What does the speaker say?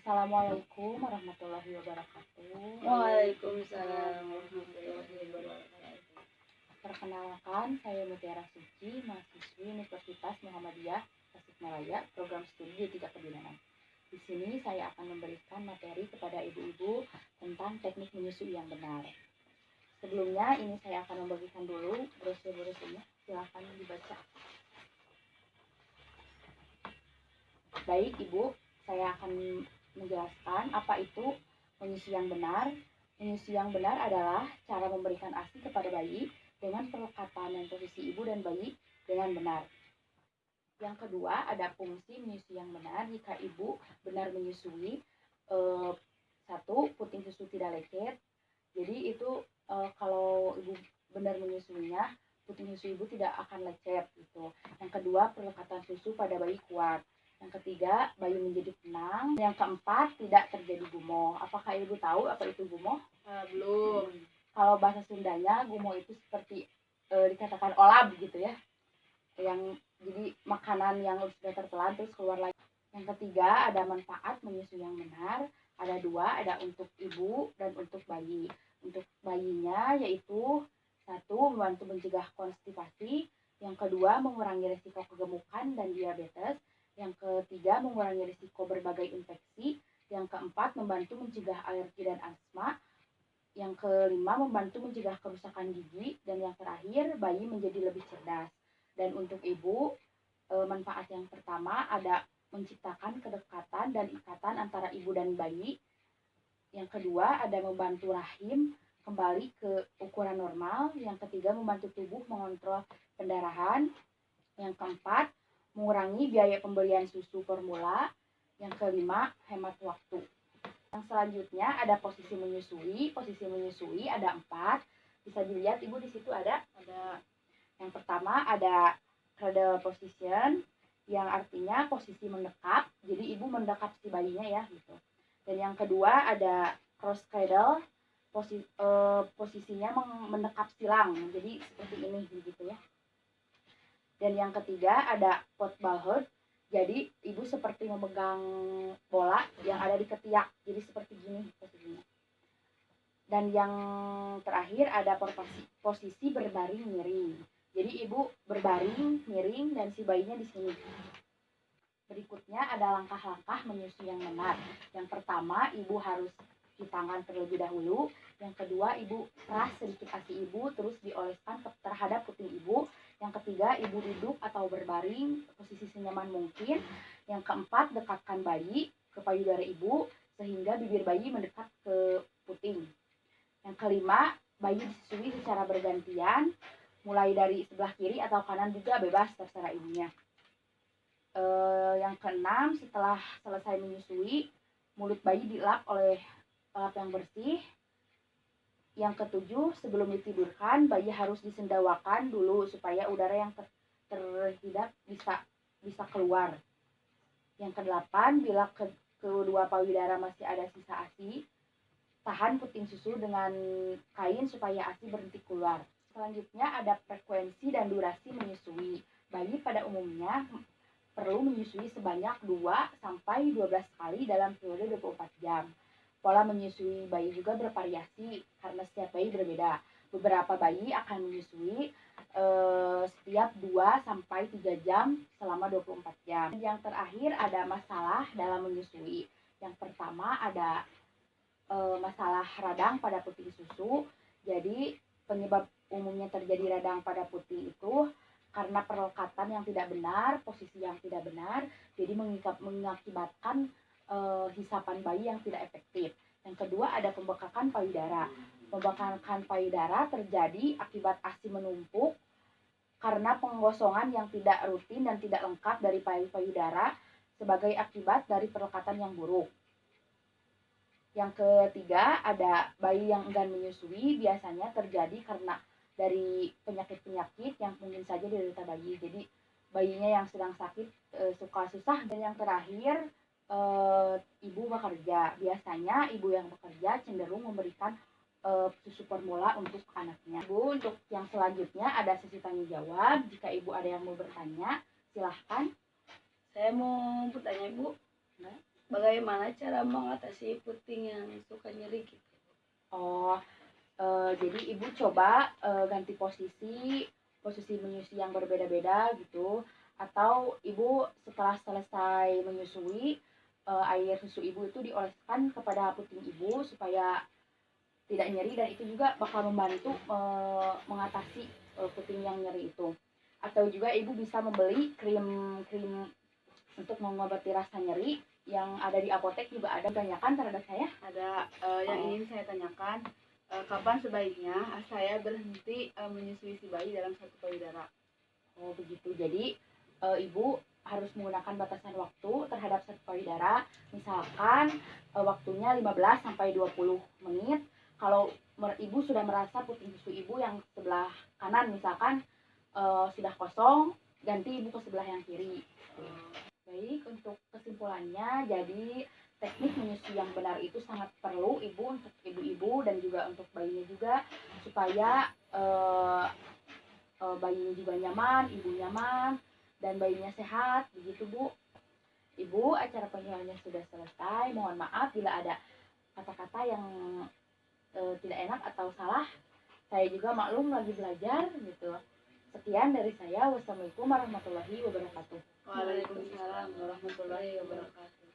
Assalamualaikum warahmatullahi wabarakatuh. Waalaikumsalam warahmatullahi wabarakatuh. Perkenalkan, saya Mutiara Suci, mahasiswi Universitas Muhammadiyah Tasikmalaya, program studi D3 Kebidanan. Di sini saya akan memberikan materi kepada ibu-ibu tentang teknik menyusui yang benar. Sebelumnya, ini saya akan membagikan dulu brosur-brosurnya. Silahkan dibaca. Baik, Ibu, saya akan menjelaskan apa itu menyusui yang benar. Menyusui yang benar adalah cara memberikan ASI kepada bayi dengan perlekatan dan posisi ibu dan bayi dengan benar. Yang kedua, ada fungsi menyusui yang benar. Jika ibu benar menyusui, satu, puting susu tidak lecet. Jadi itu kalau ibu benar menyusuinya, puting susu ibu tidak akan lecet gitu. Yang kedua, perlekatan susu pada bayi kuat. Yang ketiga, bayi menjadi tenang. Yang keempat, tidak terjadi gumoh. Apakah ibu tahu apa itu gumoh? Belum. Kalau bahasa Sundanya, gumoh itu seperti dikatakan olab gitu ya. Yang jadi makanan yang sudah tertelan terus keluar lagi. Yang ketiga, ada manfaat menyusui yang benar. Ada dua, ada untuk ibu dan untuk bayi. Untuk bayinya yaitu satu, membantu mencegah konstipasi. Yang kedua, mengurangi risiko kegemukan dan diabetes. Yang ketiga, mengurangi risiko berbagai infeksi. Yang keempat, membantu mencegah alergi dan asma. Yang kelima, membantu mencegah kerusakan gigi. Dan yang terakhir, bayi menjadi lebih cerdas. Dan untuk ibu, manfaat yang pertama ada menciptakan kedekatan dan ikatan antara ibu dan bayi. Yang kedua, ada membantu rahim kembali ke ukuran normal. Yang ketiga, membantu tubuh mengontrol pendarahan. Yang keempat, mengurangi biaya pembelian susu formula. Yang kelima, hemat waktu. Yang selanjutnya ada posisi menyusui. Posisi menyusui ada 4. Bisa dilihat ibu di situ ada. Yang pertama ada cradle position, yang artinya posisi mendekap. Jadi ibu mendekap si bayinya ya gitu. Dan yang kedua ada cross cradle, posisinya mendekap silang. Jadi seperti ini gitu ya. Dan yang ketiga ada pot ball hold. Jadi ibu seperti memegang bola yang ada di ketiak. Jadi seperti gini posisinya. Dan yang terakhir ada posisi berbaring miring. Jadi ibu berbaring miring dan si bayinya di sini. Berikutnya ada langkah-langkah menyusui yang benar. Yang pertama, ibu harus cuci tangan terlebih dahulu. Yang kedua, ibu peras sedikit ASI ibu, terus dioleskan terhadap puting ibu. Yang ketiga, ibu duduk atau berbaring, posisi senyaman mungkin. Yang keempat, dekatkan bayi ke payudara ibu, sehingga bibir bayi mendekat ke puting. Yang kelima, bayi disusui secara bergantian, mulai dari sebelah kiri atau kanan juga bebas, terserah ibunya. Yang keenam, setelah selesai menyusui, mulut bayi dilap oleh lap yang bersih. Yang ketujuh, sebelum ditidurkan, bayi harus disendawakan dulu supaya udara yang terhidap bisa keluar. Yang kedelapan, bila kedua payudara masih ada sisa ASI, tahan puting susu dengan kain supaya ASI berhenti keluar. Selanjutnya ada frekuensi dan durasi menyusui. Bayi pada umumnya perlu menyusui sebanyak 2-12 kali dalam periode 24 jam. Pola menyusui bayi juga bervariasi karena setiap bayi berbeda. Beberapa bayi akan menyusui setiap 2-3 jam selama 24 jam. Yang terakhir ada masalah dalam menyusui. Yang pertama ada masalah radang pada puting susu. Jadi penyebab umumnya terjadi radang pada puting itu karena perlekatan yang tidak benar, posisi yang tidak benar, jadi mengakibatkan hisapan bayi yang tidak efektif. Yang kedua ada pembekakan payudara. Pembekakan payudara terjadi akibat ASI menumpuk karena penggosongan yang tidak rutin dan tidak lengkap dari payudara sebagai akibat dari perlekatan yang buruk. Yang ketiga, ada bayi yang enggan menyusui, biasanya terjadi karena dari penyakit-penyakit yang mungkin saja diderita bayi. Jadi bayinya yang sedang sakit suka susah. Dan yang terakhir, ibu bekerja. Biasanya ibu yang bekerja cenderung memberikan susu formula untuk anaknya. Ibu, untuk yang selanjutnya ada sesi tanya jawab. Jika ibu ada yang mau bertanya, silahkan. Saya mau bertanya, Bu. bagaimana cara mengatasi puting yang suka nyeri gitu? Oh, jadi ibu coba ganti posisi menyusui yang berbeda-beda gitu, atau ibu setelah selesai menyusui, air susu ibu itu dioleskan kepada puting ibu supaya tidak nyeri, dan itu juga bakal membantu mengatasi puting yang nyeri itu. Atau juga ibu bisa membeli krim krim untuk mengobati rasa nyeri yang ada di apotek juga ada. Tanyakan terhadap saya. Ada yang ingin saya tanyakan, kapan sebaiknya saya berhenti menyusui si bayi dalam satu payudara? Oh begitu. Jadi ibu harus menggunakan batasan waktu terhadap satu payudara. Misalkan waktunya 15 sampai 20 menit. Kalau ibu sudah merasa puting susu ibu yang sebelah kanan misalkan sudah kosong, ganti ibu ke sebelah yang kiri. Baik, untuk kesimpulannya, jadi teknik menyusui yang benar itu sangat perlu ibu, untuk ibu-ibu dan juga untuk bayinya juga, supaya bayinya juga nyaman, ibu nyaman, dan bayinya sehat. Begitu Bu. Ibu, acara penjualannya sudah selesai. Mohon maaf bila ada kata-kata yang tidak enak atau salah. Saya juga maklum lagi belajar gitu. Sekian dari saya. Wassalamualaikum warahmatullahi wabarakatuh. Waalaikumsalam warahmatullahi wabarakatuh.